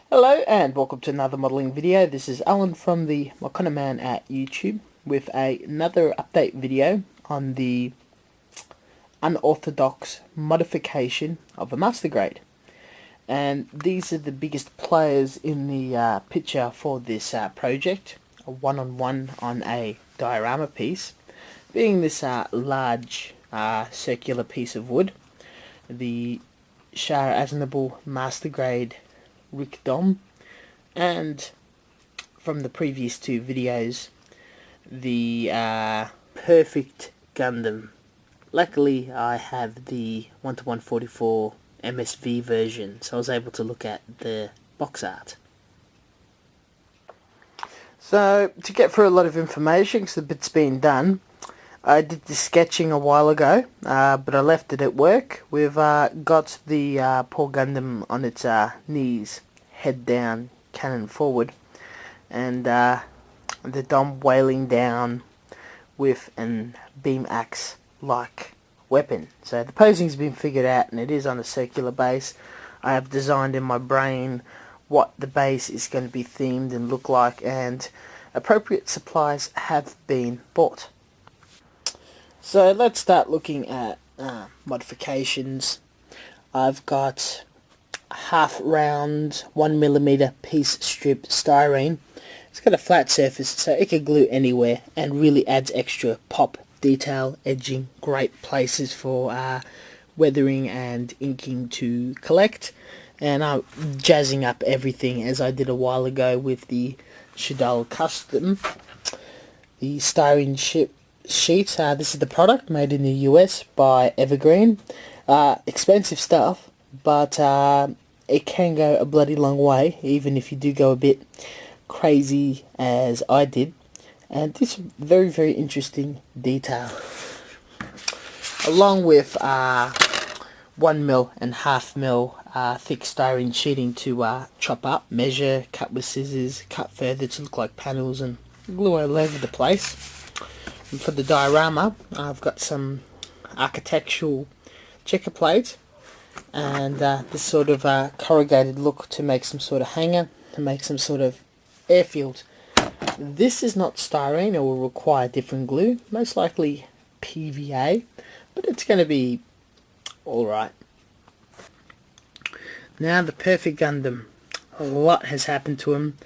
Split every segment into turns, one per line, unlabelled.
Hello and welcome to another modelling video. This is Alan from the Man at YouTube with another update video on the unorthodox modification of a mastergrade. And these are the biggest players in the picture for this project, a one-on-one on a diorama piece, being this large circular piece of wood, the Shah Aznable mastergrade Gundam, and from the previous two videos, the perfect Gundam. Luckily I have the 1:144 MSV version, so I was able to look at the box art. So to get through a lot of information, because the bit's been done, I did the sketching a while ago, but I left it at work. We've got the poor Gundam on its knees, head down, cannon forward, and the Dom wailing down with an beam axe like weapon. So the posing's been figured out, and it is on a circular base. I have designed in my brain what the base is going to be themed and look like, and appropriate supplies have been bought. So let's start looking at modifications. I've got half round 1mm piece strip styrene. It's got a flat surface so it can glue anywhere and really adds extra pop, detail, edging, great places for weathering and inking to collect. And I'm jazzing up everything as I did a while ago with the Shadal Custom. The styrene sheets, this is the product made in the US by Evergreen. Expensive stuff, but it can go a bloody long way, even if you do go a bit crazy as I did. And this very, very interesting detail, along with 1mm and 1/2mm thick styrene sheeting to chop up, measure, cut with scissors, cut further to look like panels, and glue all over the place. And for the diorama, I've got some architectural checker plates and this sort of corrugated look to make some sort of hanger, to make some sort of airfield. This is not styrene, it will require different glue, most likely PVA, but it's going to be alright. Now the perfect Gundam. A lot has happened to him.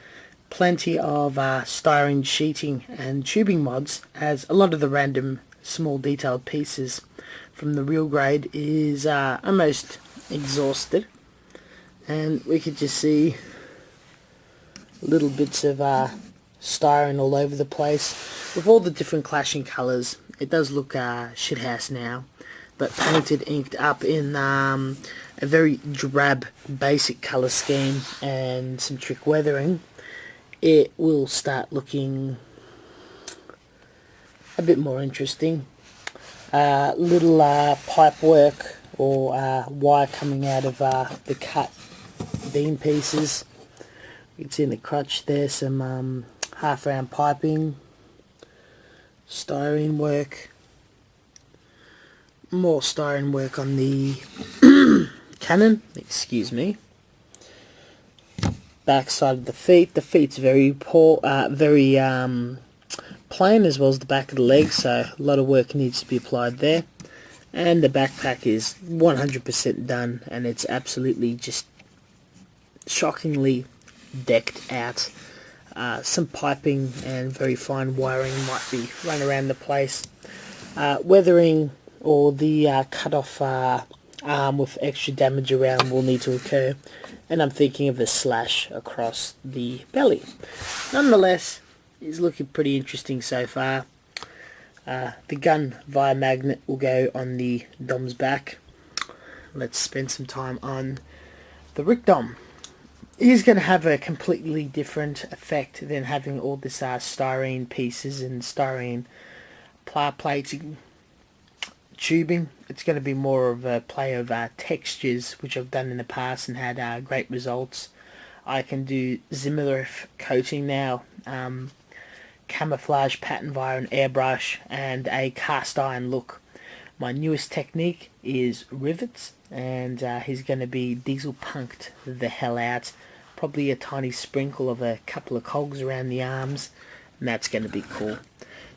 Plenty of styrene sheeting and tubing mods, as a lot of the random small detailed pieces from the real grade is almost exhausted, and we could just see little bits of styrene all over the place with all the different clashing colours. It does look shithouse now, but painted, inked up in a very drab basic colour scheme and some trick weathering, it will start looking a bit more interesting. Little pipe work or wire coming out of the cut beam pieces. You can see in the crotch there some half round piping, styrene work, more styrene work on the cannon, excuse me. Back side of the feet. The feet's very very plain, as well as the back of the legs, so a lot of work needs to be applied there. And the backpack is 100% done, and it's absolutely just shockingly decked out. Some piping and very fine wiring might be run around the place. Weathering or the cut off arm with extra damage around will need to occur, and I'm thinking of a slash across the belly. Nonetheless, it's looking pretty interesting so far. The gun via magnet will go on the Dom's back. Let's spend some time on the Rick Dom. He's going to have a completely different effect than having all this styrene pieces and styrene plating tubing. It's going to be more of a play of textures, which I've done in the past and had great results. I can do Zimmerif coating now, camouflage pattern via an airbrush, and a cast iron look. My newest technique is rivets, and he's going to be diesel punked the hell out, probably a tiny sprinkle of a couple of cogs around the arms, and that's going to be cool.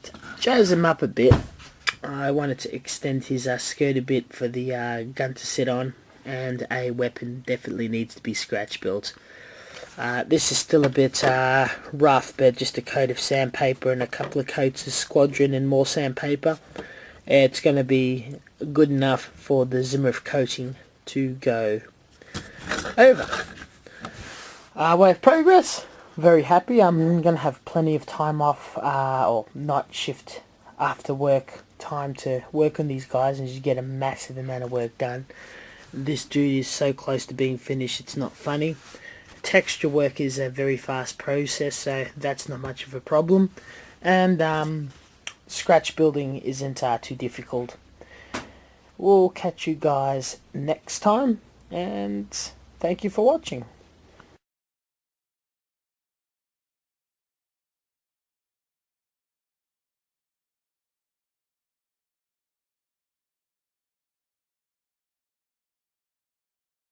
To jazz him up a bit, I wanted to extend his skirt a bit for the gun to sit on, and a weapon definitely needs to be scratch built. This is still a bit rough, but just a coat of sandpaper and a couple of coats of squadron and more sandpaper. It's going to be good enough for the Zimmerf coating to go over. Way of progress, very happy. I'm going to have plenty of time off, or night shift after work time to work on these guys and just get a massive amount of work done. This dude is so close to being finished, it's not funny. Texture work is a very fast process, so that's not much of a problem. And scratch building isn't too difficult. We'll catch you guys next time, and thank you for watching.